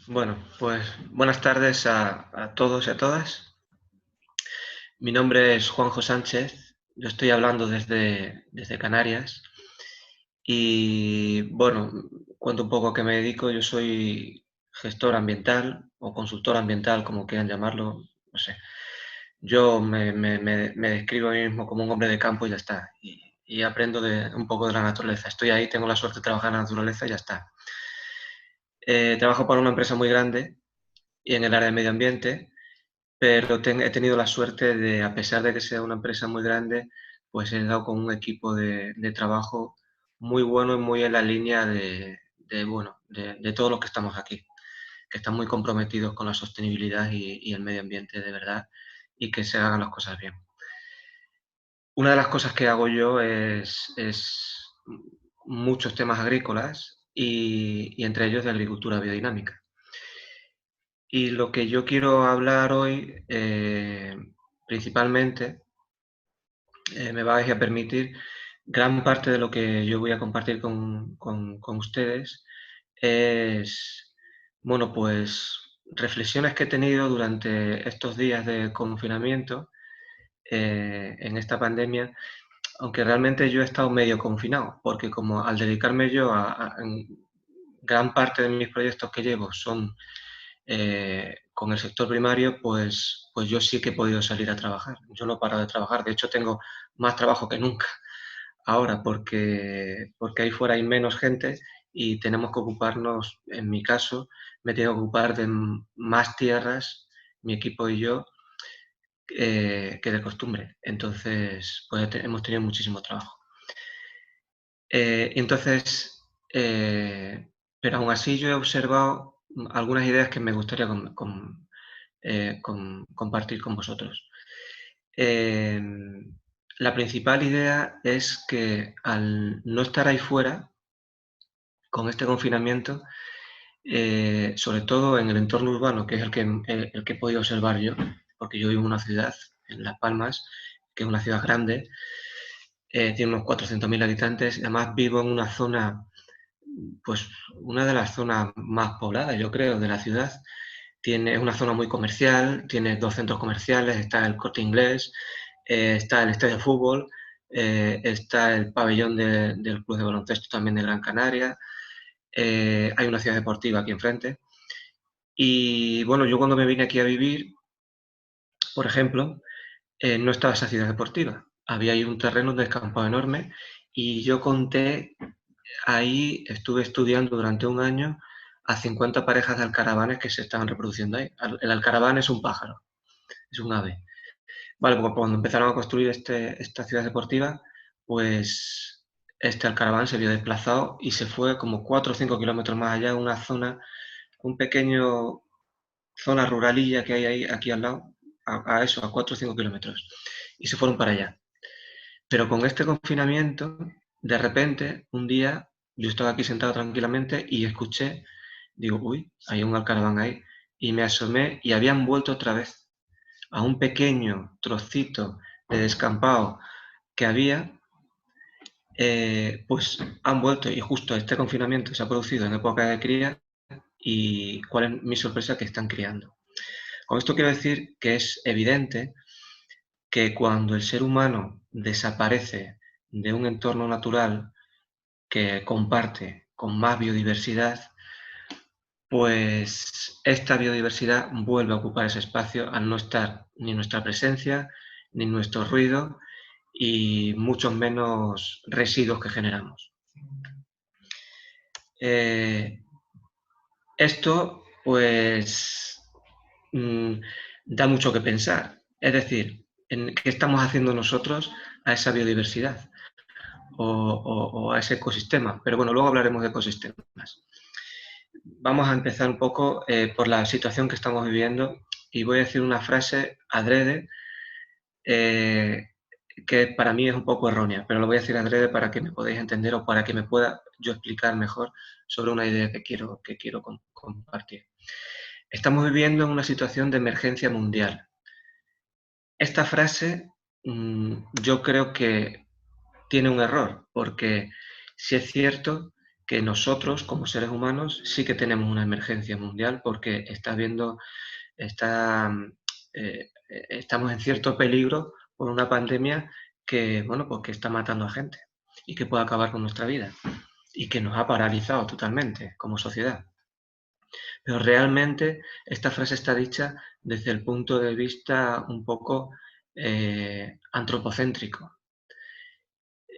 Bueno, pues buenas tardes a todos y a todas. Mi nombre es Juanjo Sánchez, yo estoy hablando desde Canarias y bueno, cuento un poco a qué me dedico. Yo soy gestor ambiental o consultor ambiental, como quieran llamarlo, no sé. Yo me describo a mí mismo como un hombre de campo y ya está. Y aprendo un poco de la naturaleza. Estoy ahí, tengo la suerte de trabajar en la naturaleza y ya está. Trabajo para una empresa muy grande y en el área de medio ambiente. Pero he tenido la suerte de, a pesar de que sea una empresa muy grande, pues he dado con un equipo de trabajo muy bueno y muy en la línea de todos los que estamos aquí, que están muy comprometidos con la sostenibilidad y el medio ambiente de verdad y que se hagan las cosas bien. Una de las cosas que hago yo es muchos temas agrícolas y entre ellos de agricultura biodinámica. Y lo que yo quiero hablar hoy, principalmente, me vais a permitir, gran parte de lo que yo voy a compartir con ustedes es, bueno, pues reflexiones que he tenido durante estos días de confinamiento en esta pandemia, aunque realmente yo he estado medio confinado, porque como al dedicarme yo en gran parte de mis proyectos que llevo son con el sector primario, pues yo sí que he podido salir a trabajar. Yo no he parado de trabajar. De hecho, tengo más trabajo que nunca ahora porque ahí fuera hay menos gente y tenemos que ocuparnos, en mi caso, me tengo que ocupar de más tierras, mi equipo y yo, que de costumbre. Entonces, pues hemos tenido muchísimo trabajo. Entonces, pero aún así yo he observado algunas ideas que me gustaría compartir con vosotros. Eh, la principal idea es que al no estar ahí fuera, con este confinamiento, sobre todo en el entorno urbano, que es el que he podido observar yo, porque yo vivo en una ciudad, en Las Palmas, que es una ciudad grande, tiene unos 400.000 habitantes, y además vivo en una zona, pues una de las zonas más pobladas, yo creo, de la ciudad. Es una zona muy comercial, tiene dos centros comerciales, está el Corte Inglés, está el estadio de fútbol, está el pabellón del Club de Baloncesto también de Gran Canaria, hay una ciudad deportiva aquí enfrente. Y bueno, yo cuando me vine aquí a vivir, por ejemplo, no estaba esa ciudad deportiva. Había ahí un terreno de descampado enorme y yo conté, ahí estuve estudiando durante un año a 50 parejas de alcaravanes que se estaban reproduciendo ahí. El alcaraván es un pájaro, es un ave. Vale, pues cuando empezaron a construir esta ciudad deportiva, pues este alcaraván se vio desplazado y se fue como 4 o 5 kilómetros más allá, a una zona, un pequeño zona ruralilla que hay ahí, aquí al lado, a eso, a 4 o 5 kilómetros. Y se fueron para allá. Pero con este confinamiento, de repente, un día, yo estaba aquí sentado tranquilamente y escuché, digo, uy, hay un alcaraván ahí. Y me asomé y habían vuelto otra vez a un pequeño trocito de descampado que había, pues han vuelto y justo este confinamiento se ha producido en época de cría y cuál es mi sorpresa que están criando. Con esto quiero decir que es evidente que cuando el ser humano desaparece de un entorno natural que comparte con más biodiversidad, pues esta biodiversidad vuelve a ocupar ese espacio al no estar ni nuestra presencia, ni nuestro ruido y muchos menos residuos que generamos. Eh, Esto, pues, mm, da mucho que pensar. Es decir, en qué estamos haciendo nosotros a esa biodiversidad o a ese ecosistema. Pero bueno, luego hablaremos de ecosistemas. Vamos a empezar un poco por la situación que estamos viviendo y voy a decir una frase adrede eh, que para mí es un poco errónea, pero lo voy a decir adrede para que me podáis entender o para que me pueda yo explicar mejor sobre una idea que quiero compartir. Estamos viviendo en una situación de emergencia mundial. Esta frase yo creo que tiene un error, porque si es cierto que nosotros, como seres humanos, sí que tenemos una emergencia mundial porque estamos en cierto peligro por una pandemia que, bueno, pues que está matando a gente y que puede acabar con nuestra vida y que nos ha paralizado totalmente como sociedad. Pero realmente esta frase está dicha desde el punto de vista un poco antropocéntrico,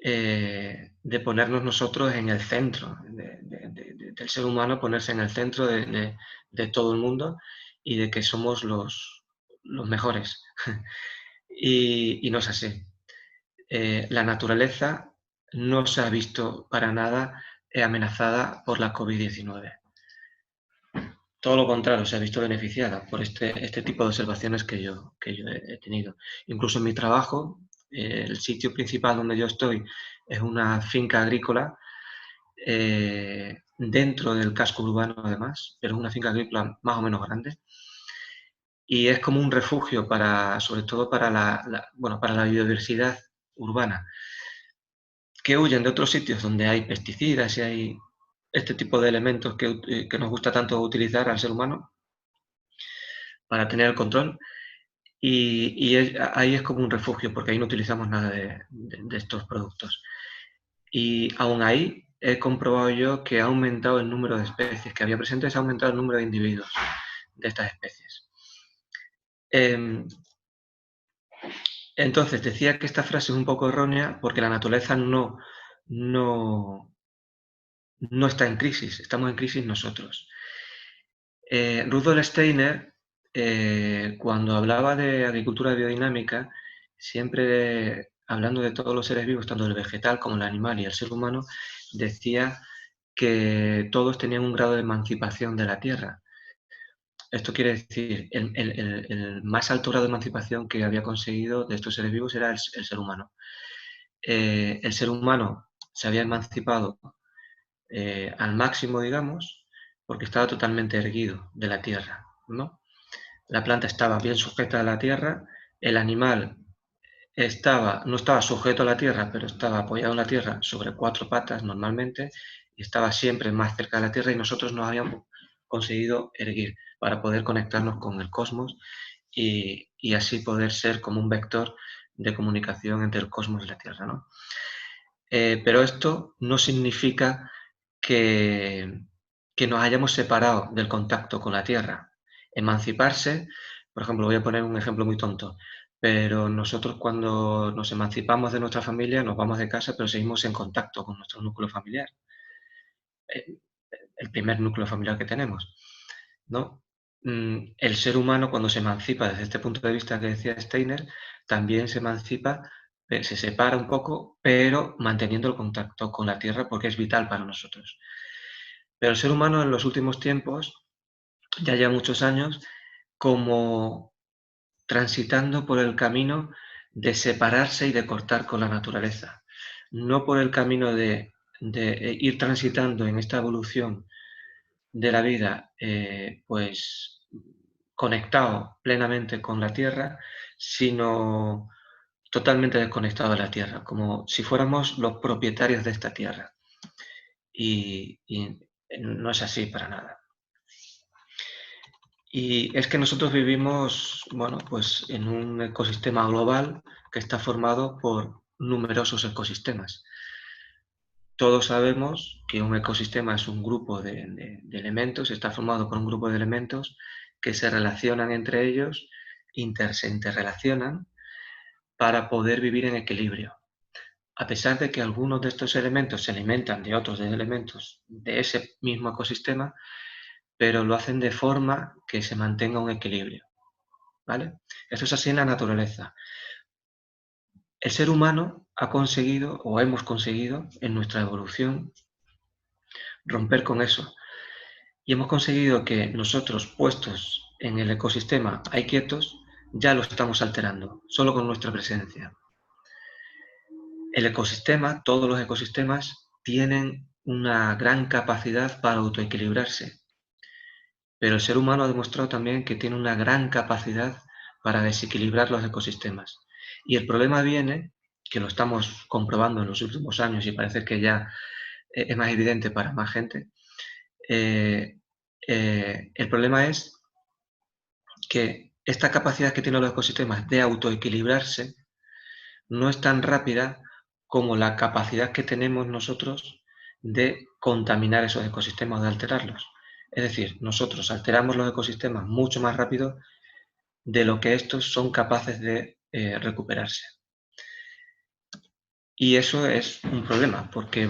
de ponernos nosotros en el centro, del ser humano ponerse en el centro de todo el mundo y de que somos los mejores. Y no es así. La naturaleza no se ha visto para nada amenazada por la COVID-19. Todo lo contrario, se ha visto beneficiada por este tipo de observaciones que yo he tenido. Incluso en mi trabajo, el sitio principal donde yo estoy es una finca agrícola dentro del casco urbano además, pero es una finca agrícola más o menos grande y es como un refugio sobre todo para la biodiversidad urbana, que huyen de otros sitios donde hay pesticidas y hay este tipo de elementos que nos gusta tanto utilizar al ser humano para tener el control. Ahí es como un refugio, porque ahí no utilizamos nada de estos productos. Y aún ahí he comprobado yo que ha aumentado el número de especies que había presentes, ha aumentado el número de individuos de estas especies. Entonces, decía que esta frase es un poco errónea porque la naturaleza no está en crisis, estamos en crisis nosotros. Rudolf Steiner, cuando hablaba de agricultura biodinámica, siempre hablando de todos los seres vivos, tanto el vegetal como el animal y el ser humano, decía que todos tenían un grado de emancipación de la Tierra. Esto quiere decir, el más alto grado de emancipación que había conseguido de estos seres vivos era el ser humano. El ser humano se había emancipado al máximo, digamos, porque estaba totalmente erguido de la tierra, ¿no? La planta estaba bien sujeta a la tierra, el animal no estaba sujeto a la tierra, pero estaba apoyado en la tierra sobre 4 patas normalmente, y estaba siempre más cerca de la tierra y nosotros nos habíamos conseguido erguir para poder conectarnos con el cosmos y así poder ser como un vector de comunicación entre el cosmos y la tierra, ¿no? Pero esto no significa que nos hayamos separado del contacto con la Tierra. Emanciparse, por ejemplo, voy a poner un ejemplo muy tonto, pero nosotros cuando nos emancipamos de nuestra familia nos vamos de casa, pero seguimos en contacto con nuestro núcleo familiar, el primer núcleo familiar que tenemos, ¿no? El ser humano cuando se emancipa desde este punto de vista que decía Steiner, también se emancipa, se separa un poco, pero manteniendo el contacto con la Tierra porque es vital para nosotros. Pero el ser humano en los últimos tiempos, ya lleva muchos años, como transitando por el camino de separarse y de cortar con la naturaleza. No por el camino de ir transitando en esta evolución de la vida, pues conectado plenamente con la Tierra, sino totalmente desconectado de la Tierra, como si fuéramos los propietarios de esta Tierra. Y no es así para nada. Y es que nosotros vivimos, bueno, pues en un ecosistema global que está formado por numerosos ecosistemas. Todos sabemos que un ecosistema es un grupo de elementos, está formado por un grupo de elementos que se relacionan entre ellos, se interrelacionan para poder vivir en equilibrio. A pesar de que algunos de estos elementos se alimentan de otros elementos de ese mismo ecosistema, pero lo hacen de forma que se mantenga un equilibrio, ¿vale? Esto es así en la naturaleza. El ser humano ha conseguido, o hemos conseguido, en nuestra evolución, romper con eso. Y hemos conseguido que nosotros, puestos en el ecosistema ahí quietos, ya lo estamos alterando, solo con nuestra presencia. El ecosistema, todos los ecosistemas, tienen una gran capacidad para autoequilibrarse. Pero el ser humano ha demostrado también que tiene una gran capacidad para desequilibrar los ecosistemas. Y el problema viene, que lo estamos comprobando en los últimos años y parece que ya es más evidente para más gente. El problema es que esta capacidad que tienen los ecosistemas de autoequilibrarse no es tan rápida como la capacidad que tenemos nosotros de contaminar esos ecosistemas o de alterarlos. Es decir, nosotros alteramos los ecosistemas mucho más rápido de lo que estos son capaces de recuperarse. Y eso es un problema, porque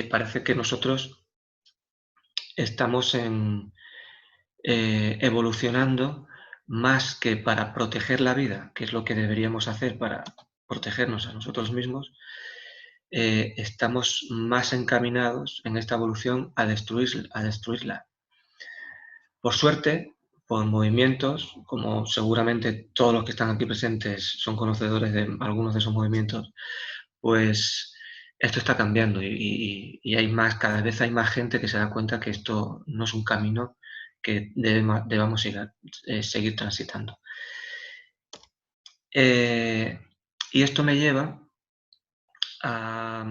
parece que nosotros estamos evolucionando más que para proteger la vida, que es lo que deberíamos hacer para protegernos a nosotros mismos, estamos más encaminados en esta evolución a destruirla. Por suerte, por movimientos, como seguramente todos los que están aquí presentes son conocedores de algunos de esos movimientos, pues esto está cambiando y cada vez hay más gente que se da cuenta que esto no es un camino que debamos seguir transitando. Y esto me lleva a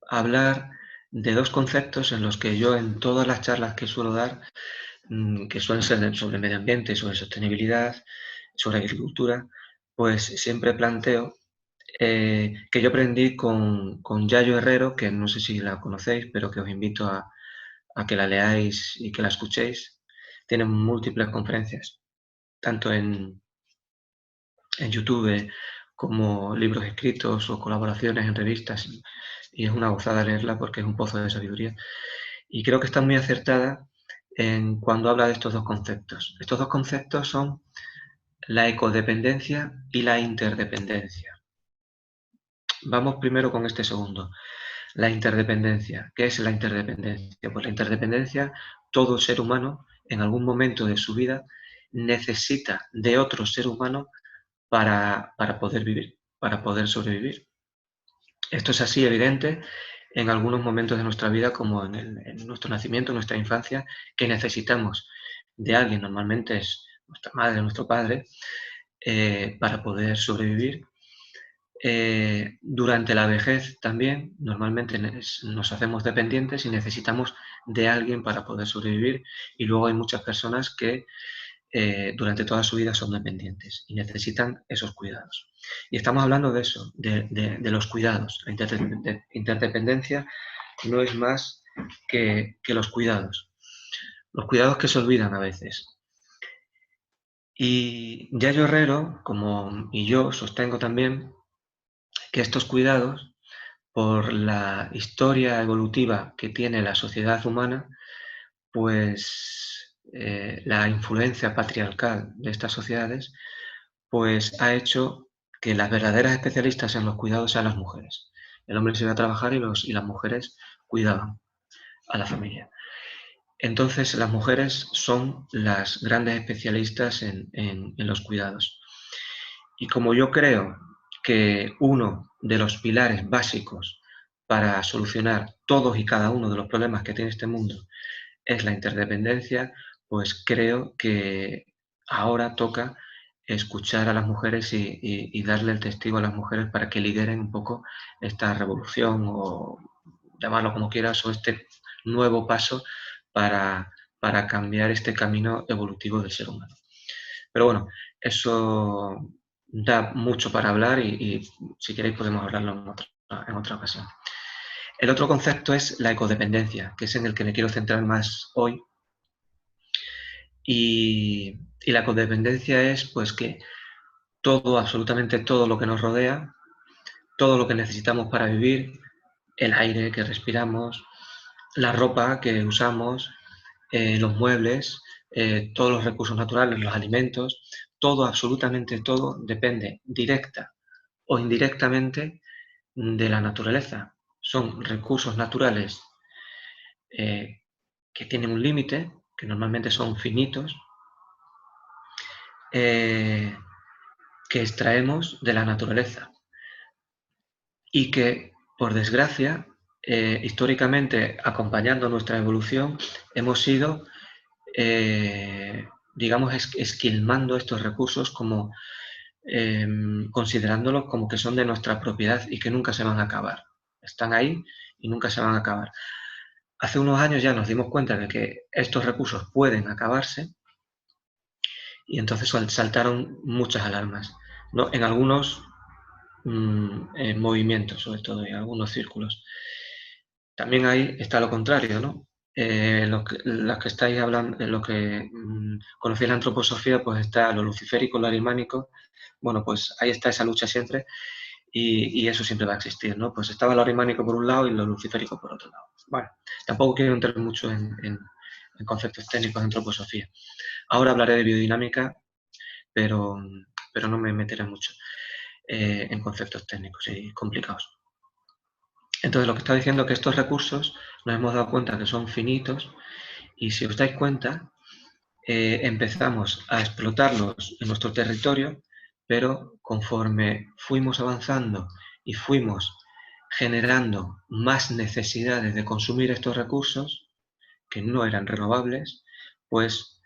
hablar de dos conceptos en los que yo en todas las charlas que suelo dar, que suelen ser sobre medio ambiente, sobre sostenibilidad, sobre agricultura, pues siempre planteo que yo aprendí con Yayo Herrero, que no sé si la conocéis, pero que os invito a que la leáis y que la escuchéis. Tiene múltiples conferencias, tanto en YouTube como libros escritos o colaboraciones en revistas, y es una gozada leerla porque es un pozo de sabiduría. Y creo que está muy acertada cuando habla de estos dos conceptos. Estos dos conceptos son la ecodependencia y la interdependencia. Vamos primero con este segundo. La interdependencia. ¿Qué es la interdependencia? Pues la interdependencia, todo ser humano en algún momento de su vida necesita de otro ser humano para poder vivir, para poder sobrevivir. Esto es así evidente en algunos momentos de nuestra vida, como en nuestro nacimiento, en nuestra infancia, que necesitamos de alguien, normalmente es nuestra madre, nuestro padre, para poder sobrevivir. Durante la vejez también, normalmente nos hacemos dependientes y necesitamos de alguien para poder sobrevivir, y luego hay muchas personas que durante toda su vida son dependientes y necesitan esos cuidados. Y estamos hablando de eso, de los cuidados. La interdependencia no es más que los cuidados que se olvidan a veces. Y Yayo Herrero, y yo, sostengo también que estos cuidados, por la historia evolutiva que tiene la sociedad humana, pues la influencia patriarcal de estas sociedades, pues ha hecho que las verdaderas especialistas en los cuidados sean las mujeres. El hombre se iba a trabajar y las mujeres cuidaban a la familia. Entonces las mujeres son las grandes especialistas en los cuidados. Y como yo creo que uno de los pilares básicos para solucionar todos y cada uno de los problemas que tiene este mundo es la interdependencia, pues creo que ahora toca escuchar a las mujeres y darle el testigo a las mujeres para que lideren un poco esta revolución, o llamarlo como quieras, o este nuevo paso para cambiar este camino evolutivo del ser humano. Pero bueno, eso da mucho para hablar y si queréis podemos hablarlo en otra ocasión. El otro concepto es la ecodependencia, que es en el que me quiero centrar más hoy. Y la codependencia es pues que absolutamente todo lo que nos rodea, todo lo que necesitamos para vivir, el aire que respiramos, la ropa que usamos, los muebles, todos los recursos naturales, los alimentos, todo, absolutamente todo, depende directa o indirectamente de la naturaleza. Son recursos naturales que tienen un límite, que normalmente son finitos, que extraemos de la naturaleza y que, por desgracia, históricamente, acompañando nuestra evolución, hemos ido, digamos, esquilmando estos recursos como considerándolos como que son de nuestra propiedad y que nunca se van a acabar. Están ahí y nunca se van a acabar. hace unos años ya nos dimos cuenta de que estos recursos pueden acabarse y entonces saltaron muchas alarmas, ¿no? En algunos movimientos, sobre todo, en algunos círculos. También ahí está lo contrario, ¿no? Los que estáis hablando, en lo que conocéis la antroposofía, pues está lo luciférico, lo arimánico. Bueno, pues ahí está esa lucha siempre y eso siempre va a existir, ¿no? Pues estaba lo arimánico por un lado y lo luciférico por otro lado. Bueno, tampoco quiero entrar mucho en conceptos técnicos de antroposofía. Ahora hablaré de biodinámica, pero no me meteré mucho en conceptos técnicos y complicados. Entonces, lo que está diciendo es que estos recursos nos hemos dado cuenta que son finitos y si os dais cuenta, empezamos a explotarlos en nuestro territorio, pero conforme fuimos avanzando y fuimos generando más necesidades de consumir estos recursos, que no eran renovables, pues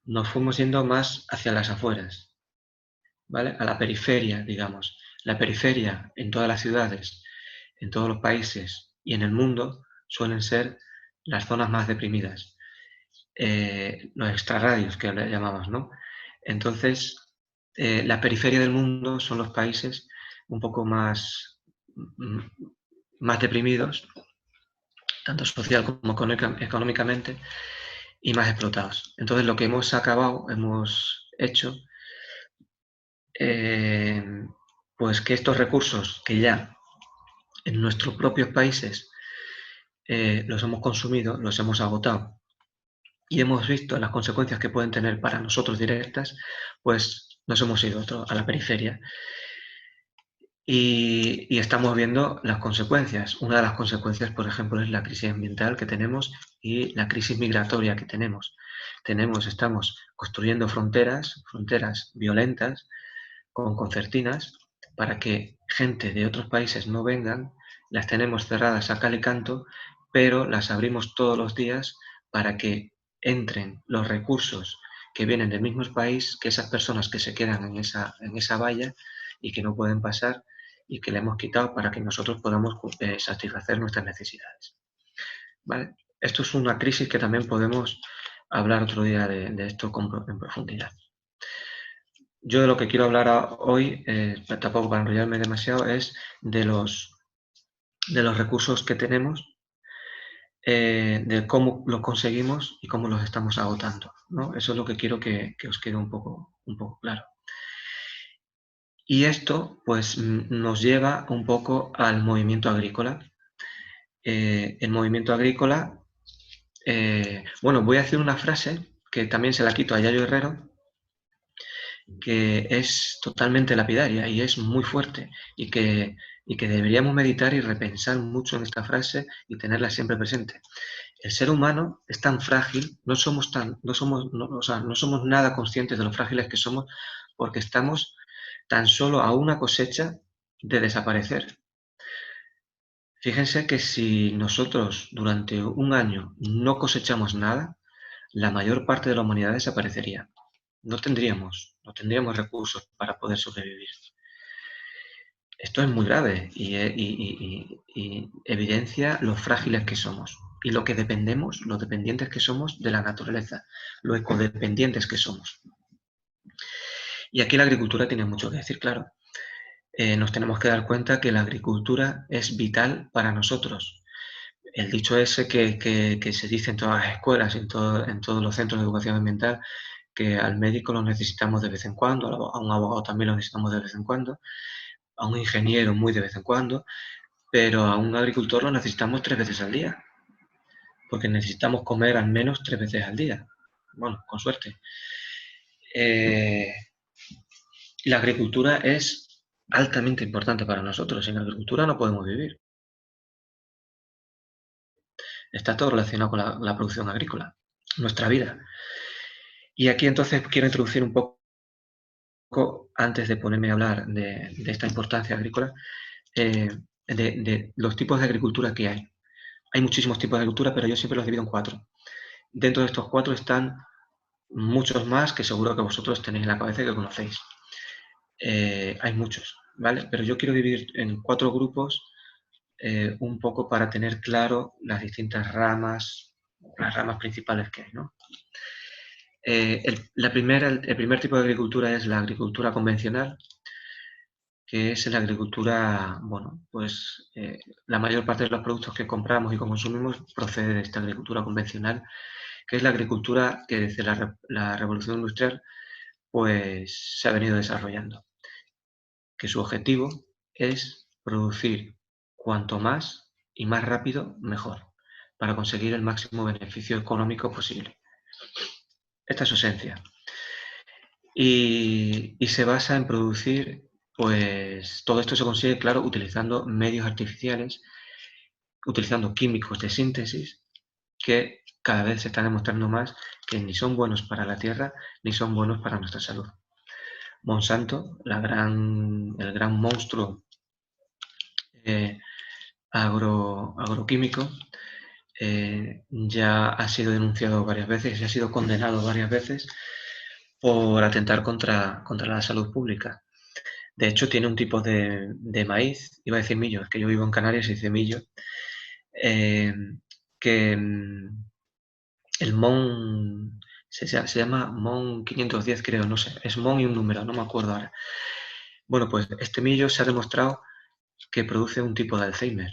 nos fuimos yendo más hacia las afueras, ¿vale? A la periferia, digamos. La periferia en todas las ciudades, en todos los países y en el mundo suelen ser las zonas más deprimidas, los extrarradios que le llamamos, ¿no? Entonces, la periferia del mundo son los países un poco más, más deprimidos, tanto social como económicamente, y más explotados. Entonces, lo que hemos hecho, pues que estos recursos que ya en nuestros propios países los hemos consumido, los hemos agotado y hemos visto las consecuencias que pueden tener para nosotros directas, pues nos hemos ido a la periferia y estamos viendo las consecuencias. Una de las consecuencias, por ejemplo, es la crisis ambiental que tenemos y la crisis migratoria que tenemos. Estamos construyendo fronteras violentas, con concertinas, para que gente de otros países no vengan, las tenemos cerradas a cal y canto, pero las abrimos todos los días para que entren los recursos que vienen del mismo país que esas personas que se quedan en esa valla y que no pueden pasar y que le hemos quitado para que nosotros podamos satisfacer nuestras necesidades. ¿Vale? Esto es una crisis que también podemos hablar otro día de esto en profundidad. Yo de lo que quiero hablar hoy, tampoco para enrollarme demasiado, es de los recursos que tenemos, de cómo los conseguimos y cómo los estamos agotando, ¿no? Eso es lo que quiero que os quede un poco claro. Y esto, pues, nos lleva un poco al movimiento agrícola. El movimiento agrícola, bueno, voy a decir una frase que también se la quito a Yayo Herrero, que es totalmente lapidaria y es muy fuerte y que deberíamos meditar y repensar mucho en esta frase y tenerla siempre presente. El ser humano es tan frágil, no somos nada conscientes de lo frágiles que somos porque estamos tan solo a una cosecha de desaparecer. Fíjense que si nosotros durante un año no cosechamos nada, la mayor parte de la humanidad desaparecería. No tendríamos recursos para poder sobrevivir. Esto es muy grave y evidencia lo frágiles que somos y lo que dependemos, lo dependientes que somos de la naturaleza, lo ecodependientes que somos. Y aquí la agricultura tiene mucho que decir, claro. Nos tenemos que dar cuenta que la agricultura es vital para nosotros. El dicho ese que se dice en todas las escuelas, en todos los centros de educación ambiental, que al médico lo necesitamos de vez en cuando, a un abogado también lo necesitamos de vez en cuando, a un ingeniero muy de vez en cuando, pero a un agricultor lo necesitamos 3 veces al día, porque necesitamos comer al menos 3 veces al día. Bueno, con suerte. La agricultura es altamente importante para nosotros. Sin agricultura no podemos vivir. Está todo relacionado con la producción agrícola, nuestra vida. Y aquí entonces quiero introducir un poco, antes de ponerme a hablar de esta importancia agrícola, de los tipos de agricultura que hay. Hay muchísimos tipos de agricultura, pero yo siempre los divido en 4. Dentro de estos 4 están muchos más que seguro que vosotros tenéis en la cabeza y que conocéis. Hay muchos, ¿vale? Pero yo quiero dividir en 4 grupos un poco para tener claro las distintas ramas, las ramas principales que hay, ¿no? El primer tipo de agricultura es la agricultura convencional, que es la agricultura, bueno, pues la mayor parte de los productos que compramos y consumimos procede de esta agricultura convencional, que es la agricultura que desde la Revolución Industrial pues se ha venido desarrollando, que su objetivo es producir cuanto más y más rápido mejor, para conseguir el máximo beneficio económico posible. Esta es su esencia. Y se basa en producir, pues todo esto se consigue, claro, utilizando medios artificiales, utilizando químicos de síntesis, que cada vez se está demostrando más que ni son buenos para la tierra ni son buenos para nuestra salud. Monsanto, el gran monstruo agroquímico, ya ha sido denunciado varias veces y ha sido condenado varias veces por atentar contra la salud pública. De hecho, tiene un tipo de maíz, iba a decir millo, es que yo vivo en Canarias y dice millo, que el MON se llama MON 510, creo, no sé, es MON y un número, no me acuerdo ahora. Bueno, pues este millo se ha demostrado que produce un tipo de Alzheimer.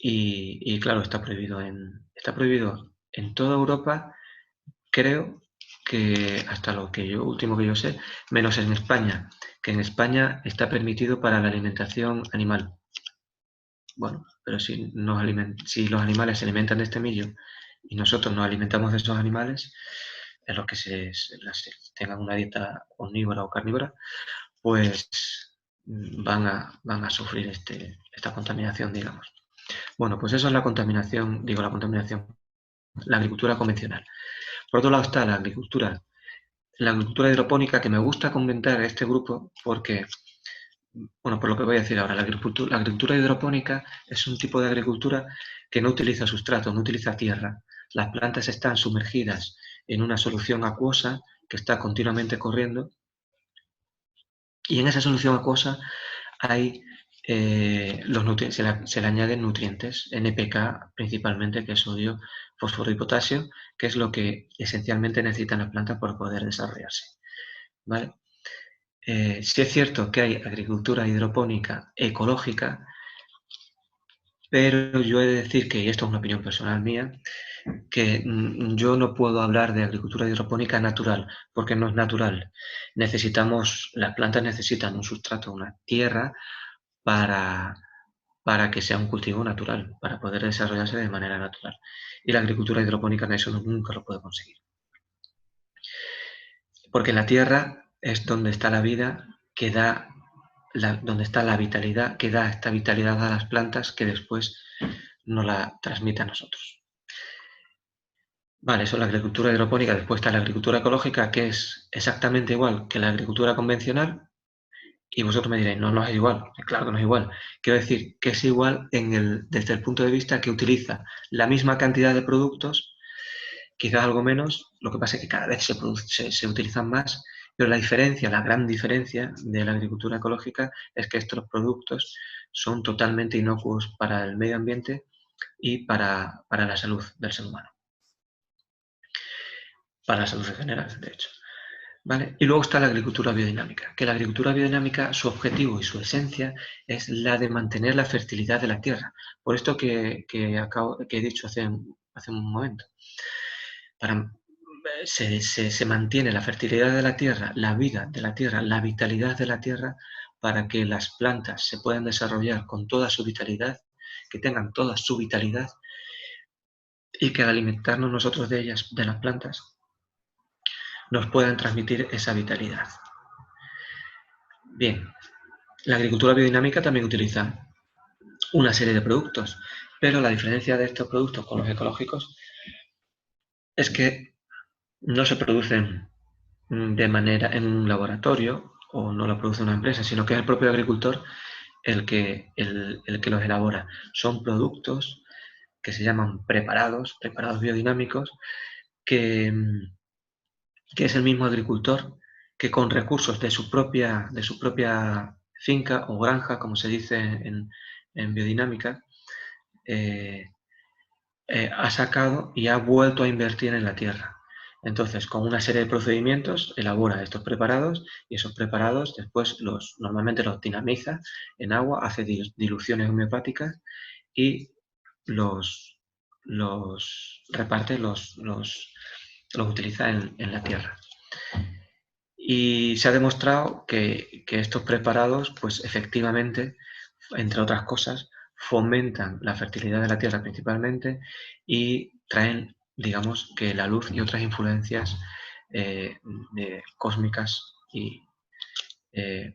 Y claro, está prohibido en toda Europa, creo que hasta último que yo sé, menos en España, que en España está permitido para la alimentación animal. Bueno, pero si los animales se alimentan de este millo y nosotros nos alimentamos de esos animales, en los que tengan una dieta omnívora o carnívora, pues van a sufrir esta contaminación, digamos. Bueno, pues eso es la contaminación, la agricultura convencional. Por otro lado está la agricultura hidropónica, que me gusta comentar este grupo porque, bueno, por lo que voy a decir ahora, la agricultura hidropónica es un tipo de agricultura que no utiliza sustrato, no utiliza tierra. Las plantas están sumergidas en una solución acuosa que está continuamente corriendo, y en esa solución acuosa hay se le añaden nutrientes, NPK principalmente, que es sodio, fósforo y potasio, que es lo que esencialmente necesitan las plantas para poder desarrollarse. ¿Vale? Sí es cierto que hay agricultura hidropónica ecológica, pero yo he de decir que, y esto es una opinión personal mía, que yo no puedo hablar de agricultura hidropónica natural, porque no es natural. Las plantas necesitan un sustrato, una tierra, para, para que sea un cultivo natural, para poder desarrollarse de manera natural. Y la agricultura hidropónica en eso nunca lo puede conseguir. Porque en la tierra es donde está la vida, donde está la vitalidad, que da esta vitalidad a las plantas que después nos la transmite a nosotros. Vale, eso es la agricultura hidropónica. Después está la agricultura ecológica, que es exactamente igual que la agricultura convencional. Y vosotros me diréis, no, no es igual. Claro que no es igual. Quiero decir que es igual desde el punto de vista que utiliza la misma cantidad de productos, quizás algo menos. Lo que pasa es que cada vez se utilizan más, pero la gran diferencia de la agricultura ecológica es que estos productos son totalmente inocuos para el medio ambiente y para la salud del ser humano. Para la salud en general, de hecho. ¿Vale? Y luego está la agricultura biodinámica, que la agricultura biodinámica, su objetivo y su esencia es la de mantener la fertilidad de la tierra. Por esto que he dicho hace un momento. Se mantiene la fertilidad de la tierra, la vida de la tierra, la vitalidad de la tierra, para que las plantas se puedan desarrollar con toda su vitalidad, que tengan toda su vitalidad, y que al alimentarnos nosotros de ellas, de las plantas, nos puedan transmitir esa vitalidad. Bien, la agricultura biodinámica también utiliza una serie de productos, pero la diferencia de estos productos con los ecológicos es que no se producen de manera en un laboratorio o no lo produce una empresa, sino que es el propio agricultor el que los elabora. Son productos que se llaman preparados biodinámicos, que es el mismo agricultor que con recursos de su propia finca o granja, como se dice en biodinámica, ha sacado y ha vuelto a invertir en la tierra. Entonces, con una serie de procedimientos, elabora estos preparados y esos preparados después normalmente los dinamiza en agua, hace diluciones homeopáticas y los reparte, los utiliza en la tierra. Y se ha demostrado que estos preparados, pues efectivamente, entre otras cosas, fomentan la fertilidad de la tierra principalmente y traen, digamos, que la luz y otras influencias cósmicas y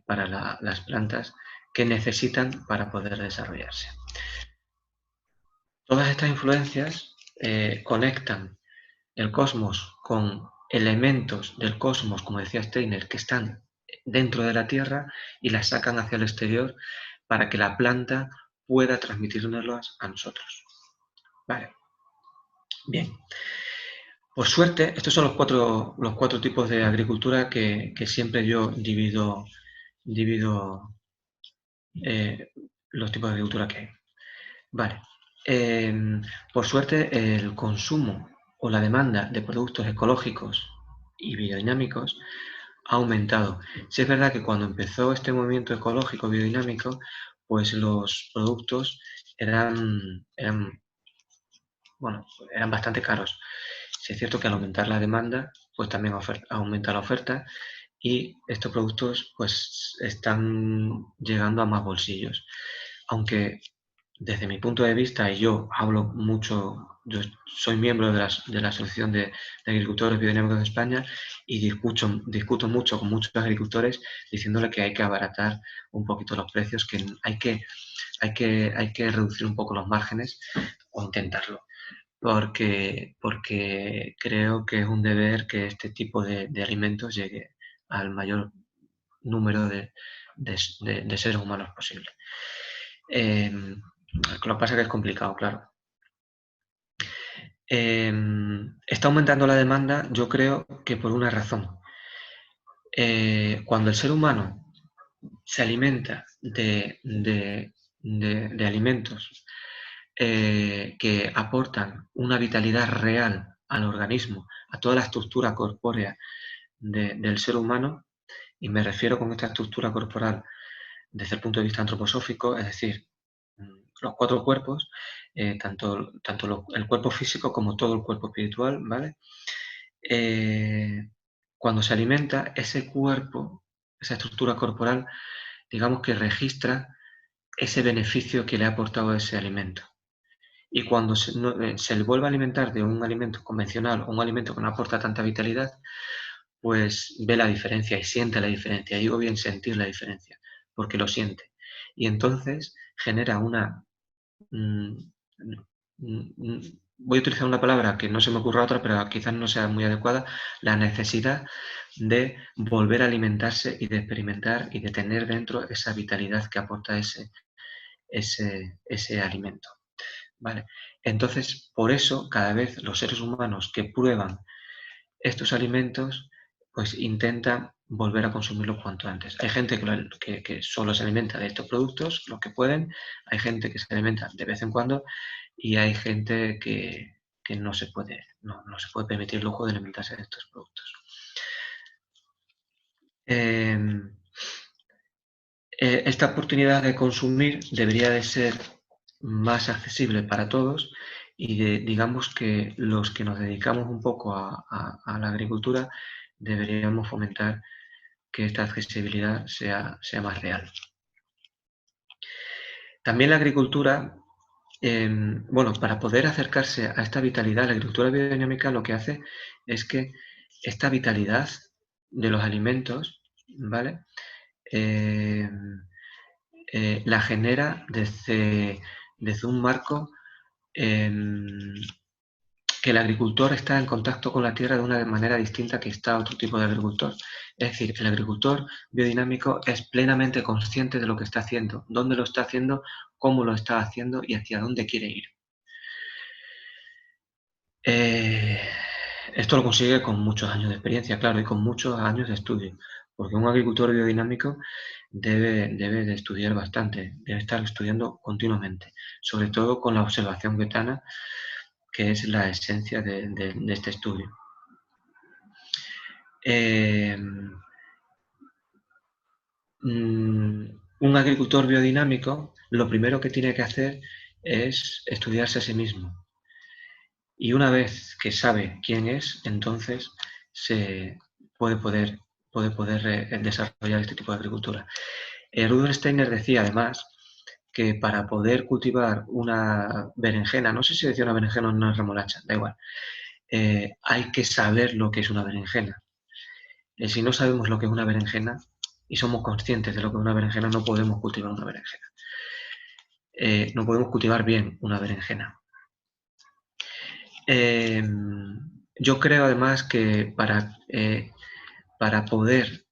para las plantas que necesitan para poder desarrollarse. Todas estas influencias conectan el cosmos con elementos del cosmos, como decía Steiner, que están dentro de la Tierra y las sacan hacia el exterior para que la planta pueda transmitirnoslas a nosotros. Vale. Bien. Por suerte, estos son los cuatro tipos de agricultura que siempre yo divido los tipos de agricultura que hay. Vale. Por suerte, el consumo o la demanda de productos ecológicos y biodinámicos ha aumentado. Sí es verdad que cuando empezó este movimiento ecológico biodinámico, pues los productos eran bastante caros. Sí es cierto que al aumentar la demanda, pues también aumenta la oferta y estos productos pues están llegando a más bolsillos. Aunque desde mi punto de vista, y yo hablo mucho, yo soy miembro de la Asociación de Agricultores Biodinámicos de España y discuto mucho con muchos agricultores diciéndole que hay que abaratar un poquito los precios, que hay que reducir un poco los márgenes o intentarlo, porque creo que es un deber que este tipo de alimentos llegue al mayor número de seres humanos posible. Lo que pasa es que es complicado, claro. Está aumentando la demanda, yo creo que por una razón. Cuando el ser humano se alimenta de alimentos que aportan una vitalidad real al organismo, a toda la estructura corpórea del ser humano, y me refiero con esta estructura corporal desde el punto de vista antroposófico, es decir, los cuatro cuerpos, tanto el cuerpo físico como todo el cuerpo espiritual, ¿vale? Cuando se alimenta, ese cuerpo, esa estructura corporal, digamos que registra ese beneficio que le ha aportado ese alimento. Y cuando se le vuelve a alimentar de un alimento convencional o un alimento que no aporta tanta vitalidad, pues ve la diferencia y siente la diferencia. Digo bien sentir la diferencia, porque lo siente. Y entonces genera una... voy a utilizar una palabra que no se me ocurra otra, pero quizás no sea muy adecuada, la necesidad de volver a alimentarse y de experimentar y de tener dentro esa vitalidad que aporta ese alimento. ¿Vale? Entonces, por eso, cada vez los seres humanos que prueban estos alimentos, pues intentan volver a consumirlos cuanto antes. Hay gente que solo se alimenta de estos productos, los que pueden, hay gente que se alimenta de vez en cuando y hay gente que no se puede permitir el lujo de alimentarse de estos productos. Esta oportunidad de consumir debería de ser más accesible para todos y digamos que los que nos dedicamos un poco a la agricultura deberíamos fomentar que esta accesibilidad sea más real. También la agricultura, para poder acercarse a esta vitalidad, la agricultura biodinámica lo que hace es que esta vitalidad de los alimentos, ¿vale? La genera desde un marco que el agricultor está en contacto con la tierra de una manera distinta que está otro tipo de agricultor. Es decir, el agricultor biodinámico es plenamente consciente de lo que está haciendo, dónde lo está haciendo, cómo lo está haciendo y hacia dónde quiere ir. Esto lo consigue con muchos años de experiencia, claro, y con muchos años de estudio, porque un agricultor biodinámico debe de estudiar bastante, debe estar estudiando continuamente, sobre todo con la observación betana, que es la esencia de este estudio. Un agricultor biodinámico lo primero que tiene que hacer es estudiarse a sí mismo. Y una vez que sabe quién es, entonces se puede poder desarrollar este tipo de agricultura. Rudolf Steiner decía además que para poder cultivar una berenjena, no sé si decía una berenjena o una remolacha, da igual, hay que saber lo que es una berenjena. Si no sabemos lo que es una berenjena y somos conscientes de lo que es una berenjena, no podemos cultivar una berenjena. No podemos cultivar bien una berenjena. Yo creo además que para poder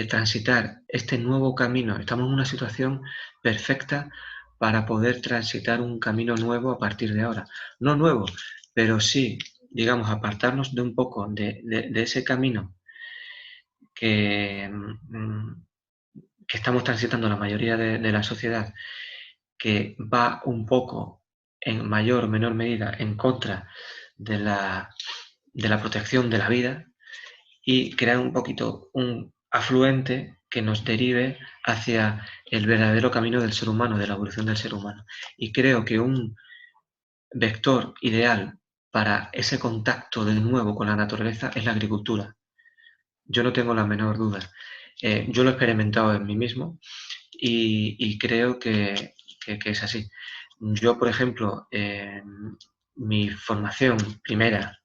transitar este nuevo camino, estamos en una situación perfecta para poder transitar un camino nuevo a partir de ahora. No nuevo, pero sí, digamos, apartarnos de un poco de ese camino que, que estamos transitando la mayoría de la sociedad, que va un poco, en mayor o menor medida, en contra de la protección de la vida, y crear un poquito un afluente que nos derive hacia el verdadero camino del ser humano, de la evolución del ser humano. Y creo que un vector ideal para ese contacto de nuevo con la naturaleza es la agricultura. Yo no tengo la menor duda. Yo lo he experimentado en mí mismo y creo que es así. Yo, por ejemplo, mi formación primera,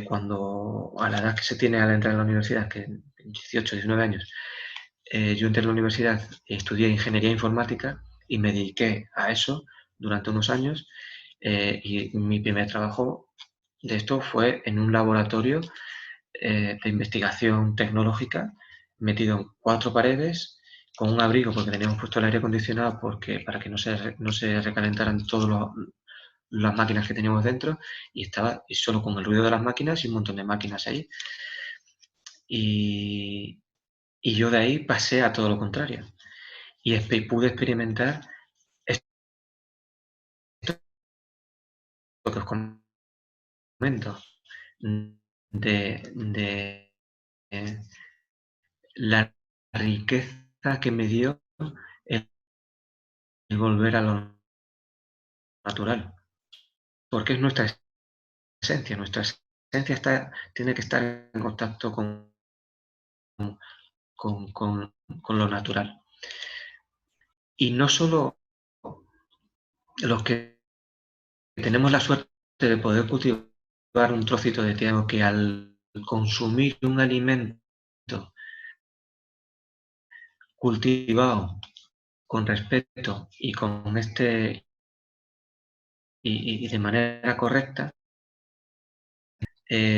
cuando a la edad que se tiene al entrar a la universidad, que 18, 19 años, yo entré a la universidad y estudié ingeniería informática y me dediqué a eso durante unos años, y mi primer trabajo de esto fue en un laboratorio de investigación tecnológica, metido en 4 paredes, con un abrigo porque teníamos puesto el aire acondicionado para que no se recalentaran todas las máquinas que teníamos dentro, y estaba solo con el ruido de las máquinas y un montón de máquinas ahí. Y yo de ahí pasé a todo lo contrario. Y pude experimentar esto que os comento, de la riqueza que me dio el volver a lo natural. Porque es nuestra esencia. Nuestra esencia tiene que estar en contacto con lo natural. Y no solo los que tenemos la suerte de poder cultivar un trocito de tierra, que al consumir un alimento cultivado con respeto y de manera correcta,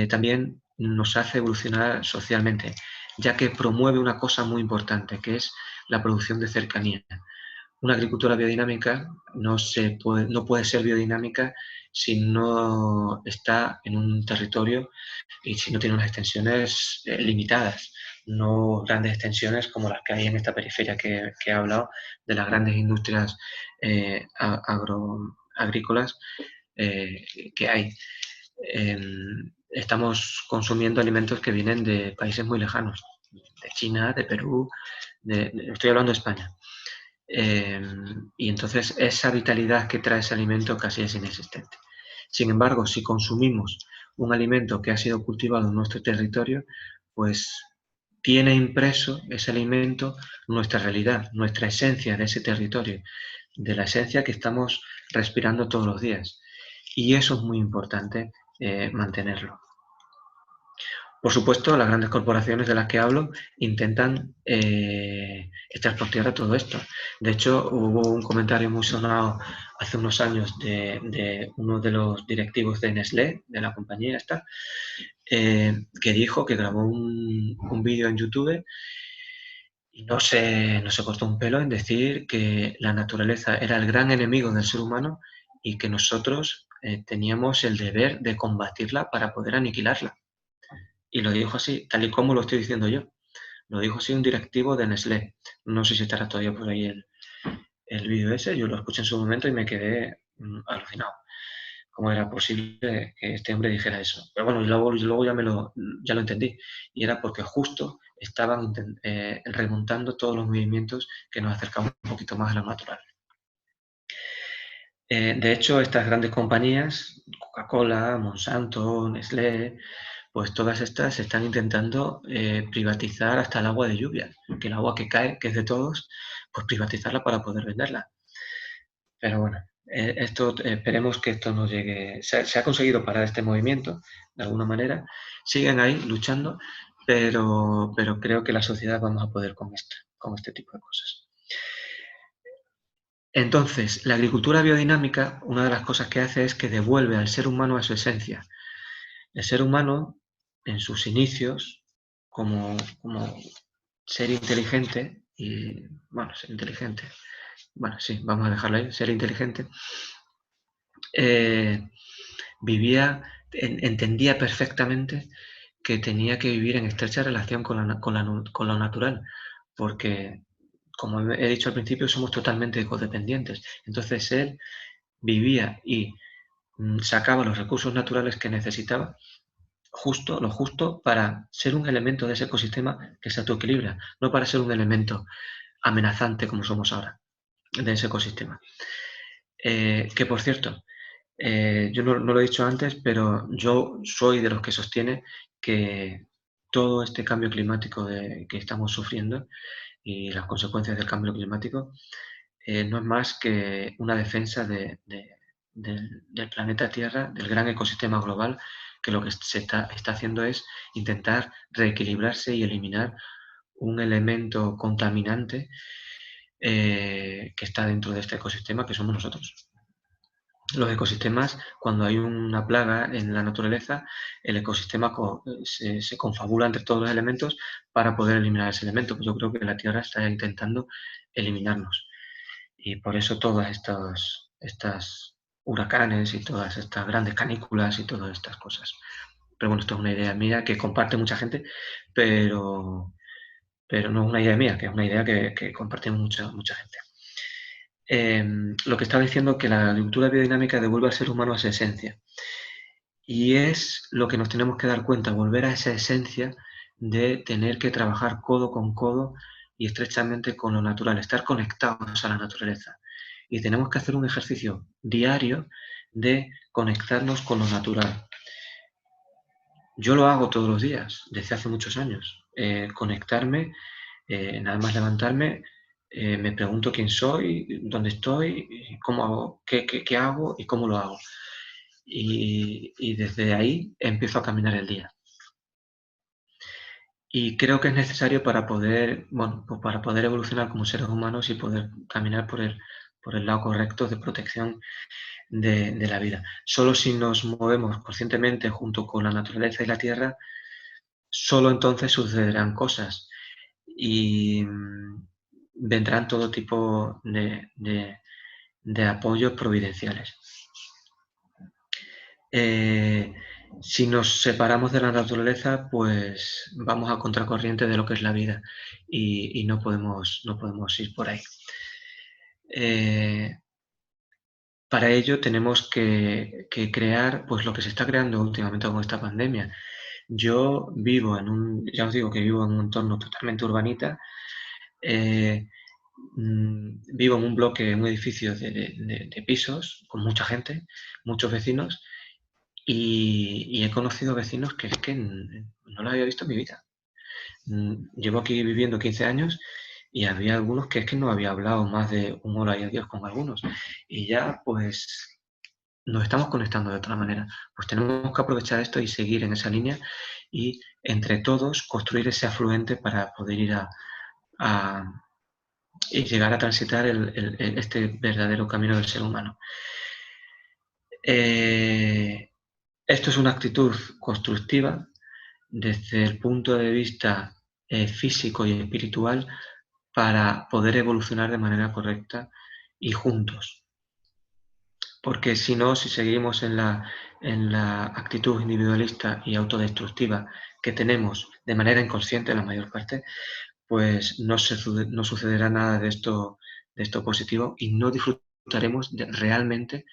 también nos hace evolucionar socialmente, ya que promueve una cosa muy importante, que es la producción de cercanía. Una agricultura biodinámica no puede ser biodinámica si no está en un territorio y si no tiene unas extensiones limitadas, no grandes extensiones como las que hay en esta periferia que he hablado, de las grandes industrias agrícolas que hay. Estamos consumiendo alimentos que vienen de países muy lejanos, de China, de Perú, estoy hablando de España. Y entonces esa vitalidad que trae ese alimento casi es inexistente. Sin embargo, si consumimos un alimento que ha sido cultivado en nuestro territorio, pues tiene impreso ese alimento nuestra realidad, nuestra esencia de ese territorio, de la esencia que estamos respirando todos los días. Y eso es muy importante mantenerlo. Por supuesto, las grandes corporaciones de las que hablo intentan echar por tierra todo esto. De hecho, hubo un comentario muy sonado hace unos años de uno de los directivos de Nestlé, de la compañía esta, que dijo que grabó un vídeo en YouTube y no se cortó un pelo en decir que la naturaleza era el gran enemigo del ser humano y que nosotros teníamos el deber de combatirla para poder aniquilarla. Y lo dijo así, tal y como lo estoy diciendo yo. Lo dijo así un directivo de Nestlé. No sé si estará todavía por ahí el vídeo ese. Yo lo escuché en su momento y me quedé alucinado. ¿Cómo era posible que este hombre dijera eso? Pero bueno, y luego ya lo entendí. Y era porque justo estaban remontando todos los movimientos que nos acercaban un poquito más a lo natural. De hecho, estas grandes compañías, Coca-Cola, Monsanto, Nestlé, pues todas estas están intentando privatizar hasta el agua de lluvia, que el agua que cae, que es de todos, pues privatizarla para poder venderla. Pero bueno, esperemos que esto no llegue. Se ha conseguido parar este movimiento, de alguna manera. Siguen ahí luchando, pero creo que la sociedad vamos a poder con este tipo de cosas. Entonces, la agricultura biodinámica, una de las cosas que hace es que devuelve al ser humano a su esencia. El ser humano, en sus inicios, como ser inteligente, ser inteligente, bueno, sí, vamos a dejarlo ahí, ser inteligente, entendía perfectamente que tenía que vivir en estrecha relación con lo natural, porque, como he dicho al principio, somos totalmente codependientes. Entonces él vivía y sacaba los recursos naturales que necesitaba, lo justo para ser un elemento de ese ecosistema que se autoequilibra, no para ser un elemento amenazante como somos ahora de ese ecosistema. Que por cierto, yo no lo he dicho antes, pero yo soy de los que sostiene que todo este cambio climático que estamos sufriendo y las consecuencias del cambio climático no es más que una defensa del planeta Tierra, del gran ecosistema global, que lo que se está haciendo es intentar reequilibrarse y eliminar un elemento contaminante que está dentro de este ecosistema, que somos nosotros. Los ecosistemas, cuando hay una plaga en la naturaleza, el ecosistema se confabula entre todos los elementos para poder eliminar ese elemento. Yo creo que la Tierra está intentando eliminarnos. Y por eso todas estas huracanes y todas estas grandes canículas y todas estas cosas. Pero bueno, esto es una idea mía que comparte mucha gente, pero no es una idea mía, que es una idea que comparte mucha gente. Lo que estaba diciendo, que la agricultura biodinámica devuelve al ser humano a esa esencia. Y es lo que nos tenemos que dar cuenta, volver a esa esencia de tener que trabajar codo con codo y estrechamente con lo natural, estar conectados a la naturaleza. Y tenemos que hacer un ejercicio diario de conectarnos con lo natural. Yo lo hago todos los días, desde hace muchos años. Conectarme, nada más levantarme, me pregunto quién soy, dónde estoy, cómo hago, qué hago y cómo lo hago. Y desde ahí empiezo a caminar el día. Y creo que es necesario para poder, pues para poder evolucionar como seres humanos y poder caminar por el lado correcto de protección de la vida. Solo si nos movemos conscientemente junto con la naturaleza y la tierra, solo entonces sucederán cosas y vendrán todo tipo de apoyos providenciales. Si nos separamos de la naturaleza, pues vamos a contracorriente de lo que es la vida y no podemos ir por ahí. Para ello tenemos que crear pues lo que se está creando últimamente con esta pandemia. Yo vivo ya os digo que vivo en un entorno totalmente urbanita. Vivo en un bloque, en un edificio de pisos con mucha gente, muchos vecinos, y he conocido vecinos que es que no lo había visto en mi vida. Llevo aquí viviendo 15 años y había algunos que es que no había hablado más de un hola y adiós con algunos. Y ya pues nos estamos conectando de otra manera. Pues tenemos que aprovechar esto y seguir en esa línea y entre todos construir ese afluente para poder ir y llegar a transitar este verdadero camino del ser humano. Esto es una actitud constructiva desde el punto de vista físico y espiritual para poder evolucionar de manera correcta y juntos. porque si no, si seguimos en la actitud individualista y autodestructiva que tenemos de manera inconsciente la mayor parte, pues no sucederá nada de esto positivo y no disfrutaremos realmente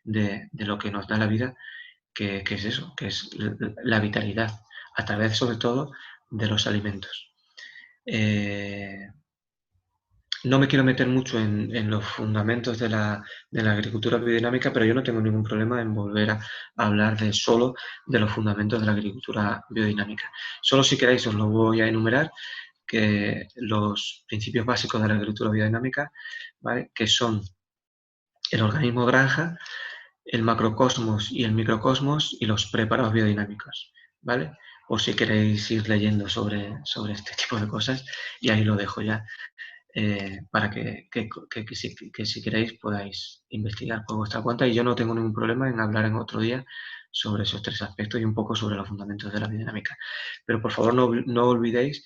de lo que nos da la vida, que es eso, que es la vitalidad, a través sobre todo de los alimentos. No me quiero meter mucho en los fundamentos de la agricultura biodinámica, pero yo no tengo ningún problema en volver a hablar solo de los fundamentos de la agricultura biodinámica. Solo si queréis os lo voy a enumerar, que los principios básicos de la agricultura biodinámica, ¿vale? Que son el organismo granja, el macrocosmos y el microcosmos y los preparados biodinámicos, ¿vale? Por si queréis ir leyendo sobre este tipo de cosas, y ahí lo dejo ya, para que si queréis podáis investigar por vuestra cuenta, y yo no tengo ningún problema en hablar en otro día sobre esos tres aspectos y un poco sobre los fundamentos de la biodinámica. Pero por favor no olvidéis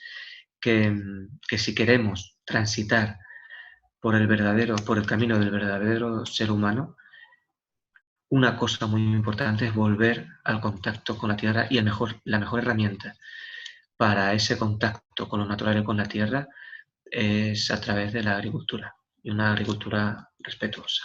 que si queremos transitar por el camino del verdadero ser humano, una cosa muy importante es volver al contacto con la tierra, y la mejor herramienta para ese contacto con lo natural y con la tierra es a través de la agricultura, y una agricultura respetuosa.